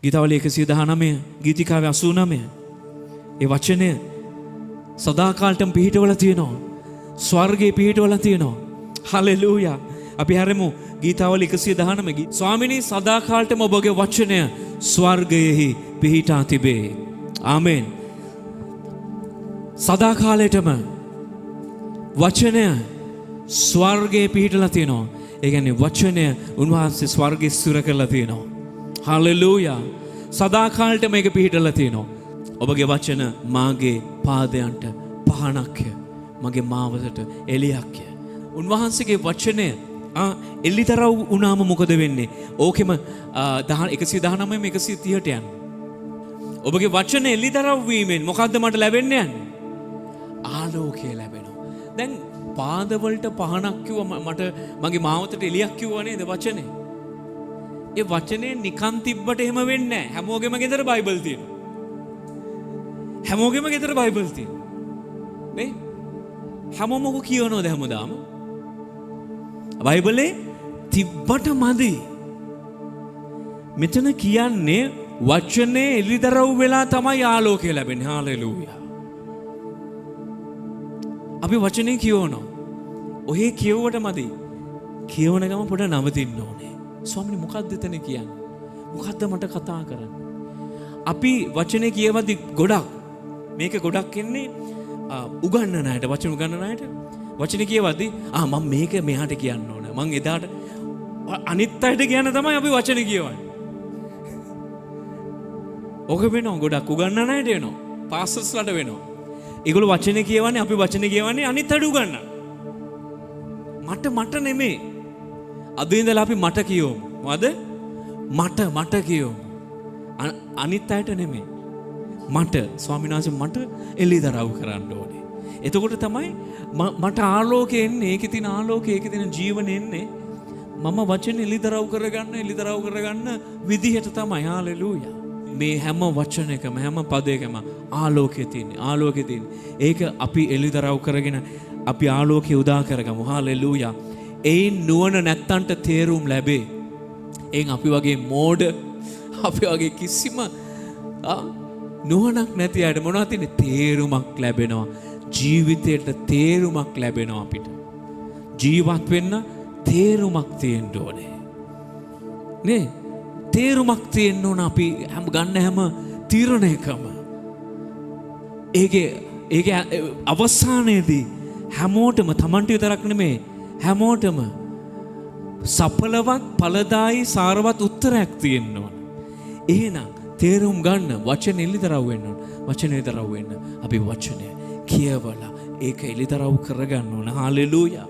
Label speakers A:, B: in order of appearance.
A: ගීතාවලිය 119 ගීතිකාවේ 89 ඒ වචනය සදාකාලටම පිහිටවල තියෙනවා. ස්වර්ගයේ පිහිටවල තියෙනවා. හලෙලූයා. අපි හැරෙමු ගීතාවලිය 119 ස්වාමිනී සදාකාලටම ඔබගේ වචනය ස්වර්ගයෙහි පිහිටා තිබේ. ආමෙන්. සදාකාලයටම වචනය ස්වර්ගයේ පිහිටලා තියෙනවා. ඒ කියන්නේ වචනය උන්වහන්සේ ස්වර්ගයේ ස්ථිර කරලා තියෙනවා. හලෙලූයා. සදාකාලට මේක පිහිටලා තියෙනවා. ඔබගේ වචන මාගේ පාදයන්ට පහනක්ය, මගේ මාවතට එළියක්ය. උන්වහන්සේගේ වචනය එල්ලිතරව් වුණාම මොකද වෙන්නේ? ඕකෙම 119 130ට යන. ඔබගේ වචන එල්ලිතරව් වීමෙන් මොකද්ද මට ලැබෙන්නේ යන්නේ? ආලෝකය ලැබෙනවා. දැන් පාදවලට පහනක් කිව්වා, මට මගේ මාවතට එළියක් කිව්වා නේද වචනේ? ඒ වචනේ නිකන් තිබ්බට එහෙම වෙන්නේ නැහැ. හැමෝගෙම ගෙදර බයිබල් තියෙනවා. හැමෝගෙම ගෙදර බයිබල් තියෙනවා. නේ? හැමෝම මොකෝ කියනවද හැමදාම? බයිබලේ තිබ්බට මදි. මෙතන කියන්නේ වචනේ එළිදරව් වෙලා තමයි ආලෝකය ලැබෙන්නේ. හාලෙලූයා. අපි වචනේ කියවනවා. ඔහේ කියවුවට මදි. කියවන ගම පොඩ නවතින්න ඕනේ. ස්වාමීනි මොකක්ද එතන කියන්නේ? මොකක්ද මට කතා කරන්නේ? අපි වචනේ කියවද්දි ගොඩක් මේක ගොඩක් එන්නේ උගන්නන අයට, වචන උගන්නන අයට. වචනේ කියවද්දි මම මේක මෙහාට කියන්න ඕන. මං එදාට අනිත් අයට කියන්න තමයි අපි වචනේ කියවන්නේ. ඔක වෙනවා ගොඩක් උගන්නන අයට වෙනවා. පාස්ටර්ස්ලාට වෙනවා. ඒගොල්ලෝ වචනේ කියවන්නේ, අපි වචනේ කියවන්නේ අනිත් අයට උගන්නන. මට නෙමෙයි. අද ඉඳලා අපි මට කියවමු. මොකද? මට කියවමු. අනිත් අයට නෙමෙයි. මට ස්වාමීන් වහන්සේ මට එළිදරව් කරන්න ඕනේ. එතකොට තමයි මට ආලෝකය එන්නේ. ඒකේ තියෙන ආලෝකය, ඒකේ තියෙන ජීවන එන්නේ. මම වචන එළිදරව් කරගන්න විදිහට තමයි. හාලෙලූයා. මේ හැම වචනයකම හැම පදයකම ආලෝකය තියෙන්නේ. ඒක අපි එළිදරව් කරගෙන අපි ආලෝකය උදා කරගමු. හාලෙලූයා. එයින් නුවණ නැත්තන්ට තේරුම් ලැබේ. එයින් අපි වගේ මෝඩ, අපි වගේ කිසිම නුවණක් නැති අයට මොනවද තියෙන්නේ? තේරුමක් ලැබෙනවා. ජීවිතයට තේරුමක් ලැබෙනවා. අපිට ජීවත් වෙන්න තේරුමක් තියෙන්න ඕනේ නේ? තේරුමක් තියෙන්න ඕන අපි ගන්න හැම තීරණයකම. ඒකේ අවසානයේදී හැමෝටම, Tamanට විතරක් නෙමෙයි, හැමෝටම සඵලවත්, ඵලදායි, සාරවත් උත්තරයක් තියෙන්න ඕන. එහෙනම් තේරුම් ගන්න වචන එළිදරව් වෙන්න ඕන. වචන එළිදරව් වෙන්න අපි වචනය කියවලා ඒක එළිදරව් කරගන්න ඕන. හාලෙලූයා.